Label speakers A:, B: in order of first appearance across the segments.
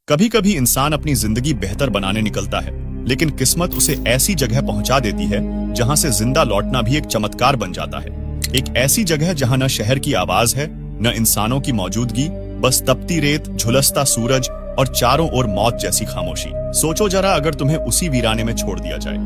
A: कभी कभी इंसान अपनी जिंदगी बेहतर बनाने निकलता है, लेकिन किस्मत उसे ऐसी जगह पहुंचा देती है जहां से जिंदा लौटना भी एक चमत्कार बन जाता है। एक ऐसी जगह जहां न शहर की आवाज है, न इंसानों की मौजूदगी, बस तपती रेत, झुलसता सूरज और चारों ओर मौत जैसी खामोशी। सोचो जरा, अगर तुम्हें उसी वीराने में छोड़ दिया जाए,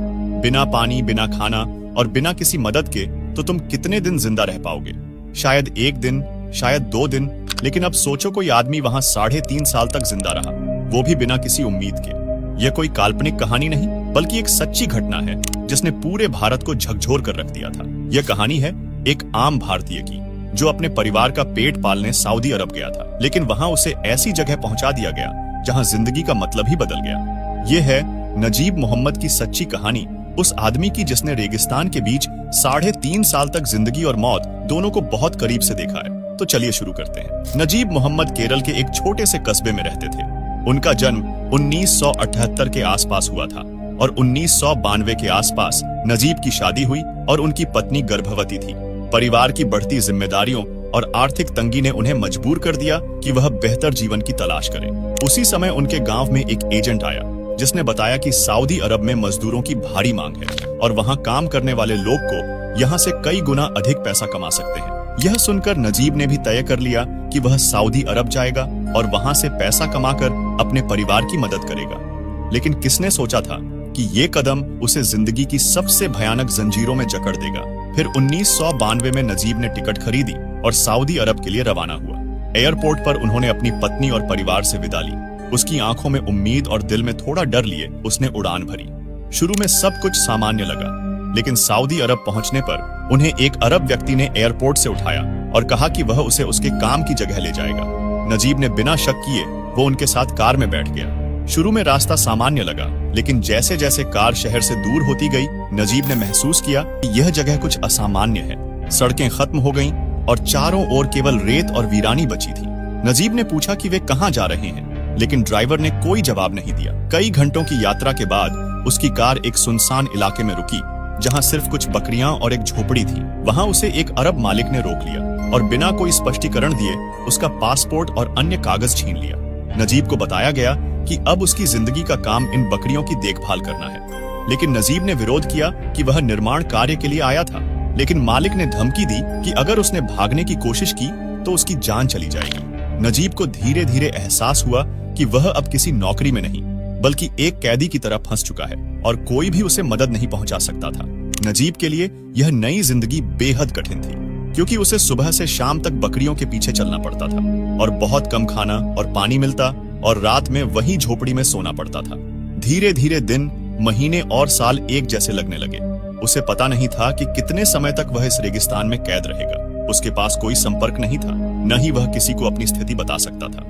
A: बिना पानी, बिना खाना और बिना किसी मदद के, तो तुम कितने दिन जिंदा रह पाओगे? शायद 1 दिन, शायद 2 दिन, लेकिन अब सोचो कोई आदमी वहां 3.5 साल तक जिंदा रहा, वो भी बिना किसी उम्मीद के। यह कोई काल्पनिक कहानी नहीं, बल्कि एक सच्ची घटना है जिसने पूरे भारत को झकझोर कर रख दिया था। यह कहानी है एक आम भारतीय की, जो अपने परिवार का पेट पालने सऊदी अरब गया था, लेकिन वहां उसे ऐसी जगह पहुंचा दिया गया जहां जिंदगी का मतलब ही बदल गया। यह है नजीब मोहम्मद की सच्ची कहानी, उस आदमी की जिसने रेगिस्तान के बीच 3.5 साल तक जिंदगी और मौत दोनों को बहुत करीब से देखा है। तो चलिए शुरू करते हैं। नजीब मोहम्मद केरल के एक छोटे से कस्बे में रहते थे। उनका जन्म 1978 के आसपास हुआ था और 1992 के आसपास नजीब की शादी हुई और उनकी पत्नी गर्भवती थी। परिवार की बढ़ती जिम्मेदारियों और आर्थिक तंगी ने उन्हें मजबूर कर दिया कि वह बेहतर जीवन की तलाश करें। उसी समय उनके गांव में एक एजेंट आया जिसने बताया कि सऊदी अरब में मजदूरों की भारी मांग है और वहां काम करने वाले लोग को यहां से कई गुना अधिक पैसा कमा सकते हैं। यह सुनकर नजीब ने भी तय कर लिया कि वह सऊदी अरब जाएगा और वहां से पैसा कमाकर अपने परिवार की मदद करेगा। लेकिन किसने सोचा था कि ये कदम उसे जिंदगी की सबसे भयानक जंजीरों में जकड़ देगा। फिर 1992 में नजीब ने टिकट खरीदी और सऊदी अरब के लिए रवाना हुआ। एयरपोर्ट पर उन्होंने अपनी पत्नी और परिवार से विदा ली। उसकी आंखों में उम्मीद और दिल में थोड़ा डर लिए उसने उड़ान भरी। शुरू में सब कुछ सामान्य लगा, लेकिन सऊदी अरब पहुंचने पर उन्हें एक अरब व्यक्ति ने एयरपोर्ट से उठाया और कहा कि वह उसे उसके काम की जगह ले जाएगा। नजीब ने बिना शक किए वो उनके साथ कार में बैठ गया। शुरू में रास्ता सामान्य लगा, लेकिन जैसे जैसे कार शहर से दूर होती गई, नजीब ने महसूस किया कि यह जगह कुछ असामान्य है। सड़कें खत्म हो गईं और चारों ओर केवल रेत और वीरानी बची थी। नजीब ने पूछा कि वे कहां जा रहे हैं, लेकिन ड्राइवर ने कोई जवाब नहीं दिया। कई घंटों की यात्रा के बाद उसकी कार एक सुनसान इलाके में रुकी, जहां सिर्फ कुछ बकरियां और एक झोपड़ी थी। वहां उसे एक अरब मालिक ने रोक लिया और बिना कोई स्पष्टीकरण दिए उसका पासपोर्ट और अन्य कागज छीन लिया। नजीब को बताया गया कि अब उसकी जिंदगी का काम इन बकरियों की देखभाल करना है, लेकिन नजीब ने विरोध किया कि वह निर्माण कार्य के लिए आया था। लेकिन मालिक ने धमकी दी कि अगर उसने भागने की कोशिश की तो उसकी जान चली जाएगी। नजीब को धीरे धीरे एहसास हुआ कि वह अब किसी नौकरी में नहीं, बल्कि एक कैदी की तरह फंस चुका है और कोई भी उसे मदद नहीं पहुंचा सकता था। नजीब के लिए यह नई जिंदगी बेहद कठिन थी, क्योंकि उसे सुबह से शाम तक बकरियों के पीछे चलना पड़ता था और बहुत कम खाना और पानी मिलता और रात में वही झोपड़ी में सोना पड़ता था। धीरे धीरे दिन, महीने और साल एक जैसे लगने लगे। उसे पता नहीं था कि कितने समय तक वह इस रेगिस्तान में कैद रहेगा। उसके पास कोई संपर्क नहीं था, न ही वह किसी को अपनी स्थिति बता सकता था।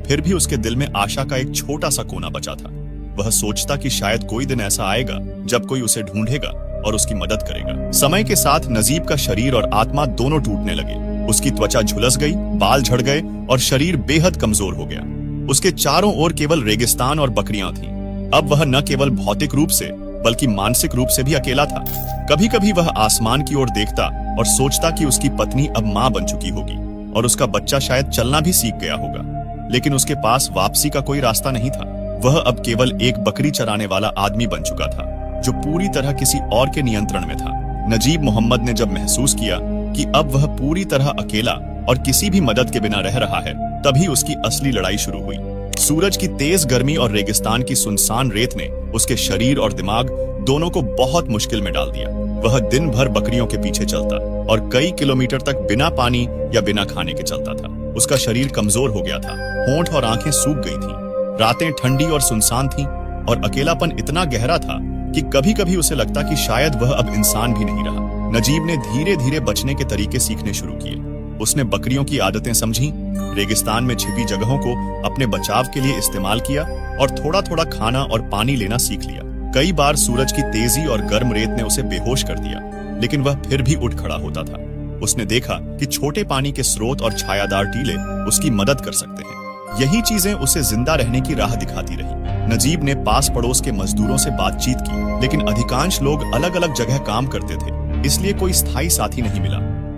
A: फिर भी उसके दिल में आशा का एक छोटा सा कोना बचा था। वह सोचता कि शायद कोई दिन ऐसा आएगा जब कोई उसे ढूंढेगा और उसकी मदद करेगा। समय के साथ नजीब का शरीर और आत्मा दोनों टूटने लगे। उसकी त्वचा झुलस गई, बाल झड़ गए और शरीर बेहद कमजोर हो गया। उसके चारों ओर केवल रेगिस्तान और बकरियां थीं। अब वह न केवल भौतिक रूप से बल्कि मानसिक रूप से भी अकेला था। कभी कभी वह आसमान की ओर देखता और सोचता कि उसकी पत्नी अब मां बन चुकी होगी और उसका बच्चा शायद चलना भी सीख गया होगा, लेकिन उसके पास वापसी का कोई रास्ता नहीं था। वह अब केवल एक बकरी चराने वाला आदमी बन चुका था, जो पूरी तरह किसी और के नियंत्रण में था। नजीब मोहम्मद ने जब महसूस किया कि अब वह पूरी तरह अकेला और किसी भी मदद के बिना रह रहा है, तभी उसकी असली लड़ाई शुरू हुई। सूरज की तेज गर्मी और रेगिस्तान की सुनसान रेत ने उसके शरीर और दिमाग दोनों को बहुत मुश्किल में डाल दिया। वह दिन भर बकरियों के पीछे चलता और कई किलोमीटर तक बिना पानी या बिना खाने के चलता था। उसका शरीर कमजोर हो गया था, होंठ और आंखें सूख गई थीं। रातें ठंडी और सुनसान थीं और अकेलापन इतना गहरा था कि कभी कभी उसे लगता कि शायद वह अब इंसान भी नहीं रहा। नजीब ने धीरे धीरे बचने के तरीके सीखने शुरू किए। उसने बकरियों की आदतें समझी, रेगिस्तान में छिपी जगहों को अपने बचाव के लिए इस्तेमाल किया और थोड़ा थोड़ा खाना और पानी लेना सीख लिया। कई बार सूरज की तेजी और गर्म रेत ने उसे बेहोश कर दिया, लेकिन वह फिर भी उठ खड़ा होता था। उसने देखा कि छोटे पानी के स्रोत और छायादार टीले उसकी मदद कर सकते हैं। यही चीजें उसे जिंदा रहने की राह दिखाती रही। नजीब ने पास पड़ोस के मजदूरों से बातचीत की, लेकिन अधिकांश लोग अलग अलग जगह काम करते थे, इसलिए कोई स्थायी साथी नहीं मिला।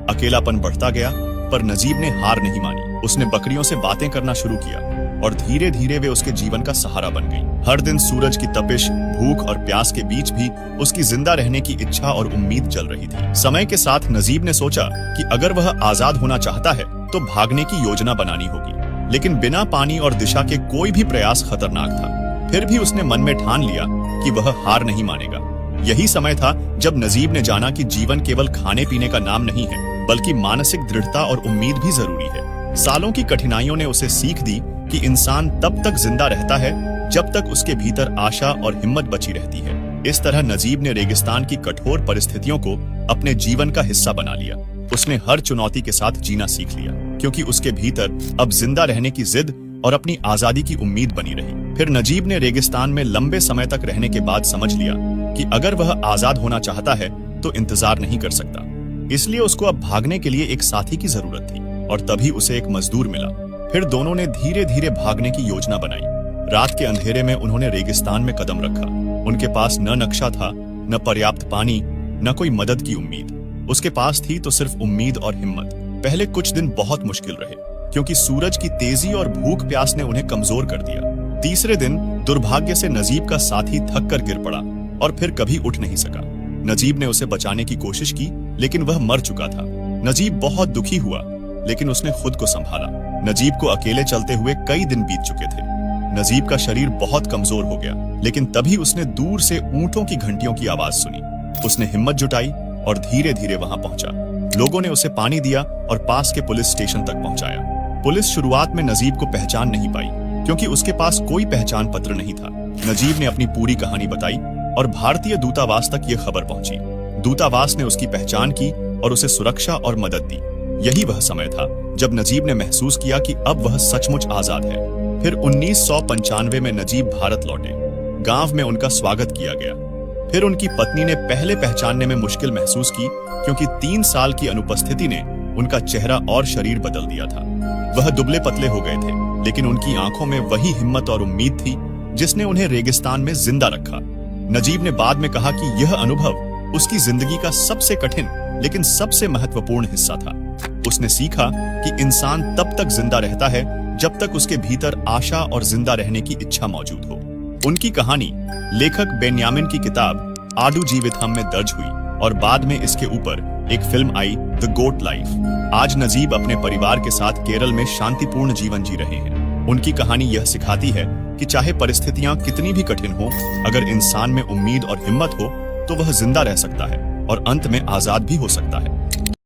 A: अकेलापन बढ़ता गया, पर नजीब ने हार नहीं मानी। उसने बकरियों से बातें करना शुरू किया और धीरे धीरे वे उसके जीवन का सहारा बन गई। हर दिन सूरज की तपिश, भूख और प्यास के बीच भी उसकी जिंदा रहने की इच्छा और उम्मीद जल रही थी। समय के साथ नजीब ने सोचा कि अगर वह आजाद होना चाहता है तो भागने की योजना बनानी होगी, लेकिन बिना पानी और दिशा के कोई भी प्रयास खतरनाक था। फिर भी उसने मन में ठान लिया कि वह हार नहीं मानेगा। यही समय था जब नजीब ने जाना कि जीवन केवल खाने पीने का नाम नहीं है, बल्कि मानसिक दृढ़ता और उम्मीद भी जरूरी है। सालों की कठिनाइयों ने उसे सीख दी कि इंसान तब तक जिंदा रहता है जब तक उसके भीतर आशा और हिम्मत बची रहती है। इस तरह नजीब ने रेगिस्तान की कठोर परिस्थितियों को अपने जीवन का हिस्सा बना लिया। उसने हर चुनौती के साथ जीना सीख लिया, क्योंकि उसके भीतर अब जिंदा रहने की जिद और अपनी आजादी की उम्मीद बनी रही। फिर नजीब ने रेगिस्तान में लंबे समय तक रहने के बाद समझ लिया कि अगर वह आजाद होना चाहता है तो इंतजार नहीं कर सकता। इसलिए उसको अब भागने के लिए एक साथी की जरूरत थी, और तभी उसे एक मजदूर मिला। फिर दोनों ने धीरे धीरे भागने की योजना बनाई। रात के अंधेरे में उन्होंने रेगिस्तान में कदम रखा। उनके पास न नक्शा था, न पर्याप्त पानी, न कोई मदद की उम्मीद। उसके पास थी तो सिर्फ उम्मीद और हिम्मत। पहले कुछ दिन बहुत मुश्किल रहे, क्योंकि सूरज की तेजी और भूख प्यास ने उन्हें कमजोर कर दिया। तीसरे दिन दुर्भाग्य से नजीब का साथी थक कर गिर पड़ा और फिर कभी उठ नहीं सका। नजीब ने उसे बचाने की कोशिश की, लेकिन वह मर चुका था। नजीब बहुत दुखी हुआ, लेकिन उसने खुद को संभाला। नजीब को अकेले चलते हुए कई दिन बीत चुके थे। नजीब का शरीर बहुत कमजोर हो गया, लेकिन तभी उसने दूर से ऊंटों की घंटियों की आवाज सुनी। उसने हिम्मत जुटाई और धीरे धीरे वहां पहुंचा। लोगों ने उसे पानी दिया और पास के पुलिस स्टेशन तक पहुंचाया। पुलिस शुरुआत में नजीब को पहचान नहीं पाई, क्योंकि उसके पास कोई पहचान पत्र नहीं था। नजीब ने अपनी पूरी कहानी बताई और भारतीय दूतावास तक यह खबर पहुंची। दूतावास ने उसकी पहचान की और उसे सुरक्षा और मदद दी। यही वह समय था जब नजीब ने महसूस किया कि अब वह सचमुच आजाद है। फिर 1995 में नजीब भारत लौटे। गांव में उनका स्वागत किया गया। फिर उनकी पत्नी ने पहले पहचानने में मुश्किल महसूस की, क्योंकि 3 साल की अनुपस्थिति ने उनका चेहरा और शरीर बदल दिया था। वह दुबले पतले हो गए थे, लेकिन उनकी आंखों में वही हिम्मत और उम्मीद थी जिसने उन्हें रेगिस्तान में जिंदा रखा। नजीब ने बाद में कहा कि यह अनुभव उसकी जिंदगी का सबसे कठिन लेकिन सबसे महत्वपूर्ण हिस्सा था। उसने सीखा कि इंसान तब तक जिंदा रहता है जब तक उसके भीतर आशा और जिंदा रहने की इच्छा मौजूद हो। उनकी कहानी लेखक बेन्यामिन की किताब आडू जीवितम में दर्ज हुई और बाद में इसके ऊपर एक फिल्म आई, द गोट लाइफ। आज नजीब अपने परिवार के साथ केरल में शांतिपूर्ण जीवन जी रहे हैं। उनकी कहानी यह सिखाती है कि चाहे परिस्थितियां कितनी भी कठिन हो, अगर इंसान में उम्मीद और हिम्मत हो तो वह जिंदा रह सकता है और अंत में आजाद भी हो सकता है।